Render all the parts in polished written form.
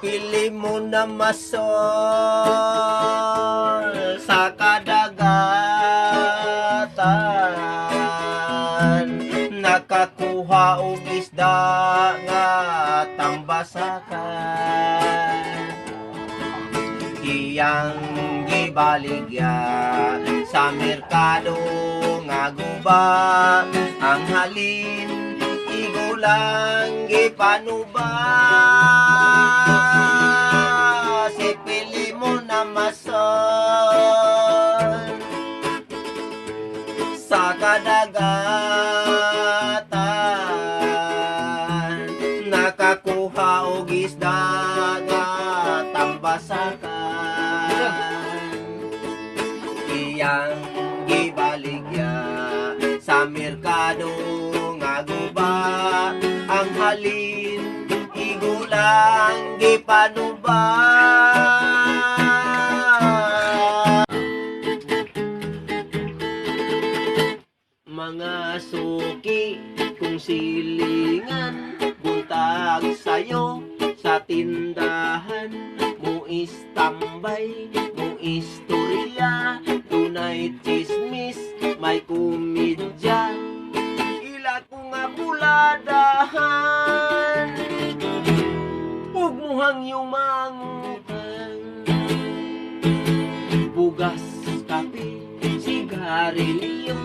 Pili mo na masol sa kadagatan, nakakuha og isda nga tambasakan. Iyang gibaligya sa merkado nga guba, ang halin igulang gipanuba. Si pili mo na masol sa kadagatan, nakakuha og isda nga tambasakan. Iyang gibaligya sa merkado nga guba, ang halin igulang gipanuba. Mga suki kung silingan, buntag sayo sa tindahan, mo istambay, mo istorya, tunay chismis, may komedya, ila ko nga buladahan, ug muhang yung mangutang, bugas, kape, sigarilyo,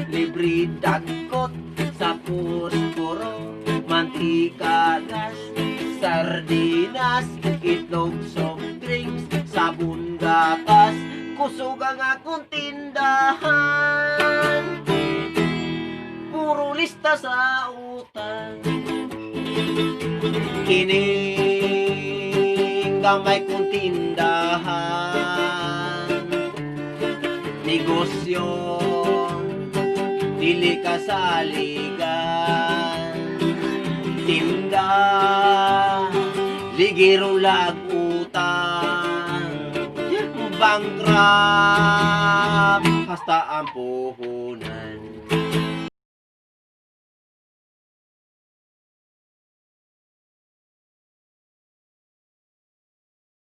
libre dagkot sa posporo, mantika, gas, sardinas, itlog, soft drinks, sabon, gatas, kusog ang akong tindahan, puro lista sa utang. Kining gamay kong tindahan, negosyo dili kasaligan, tinda ligiro lag utang, bankrupt hasta ang puhunan.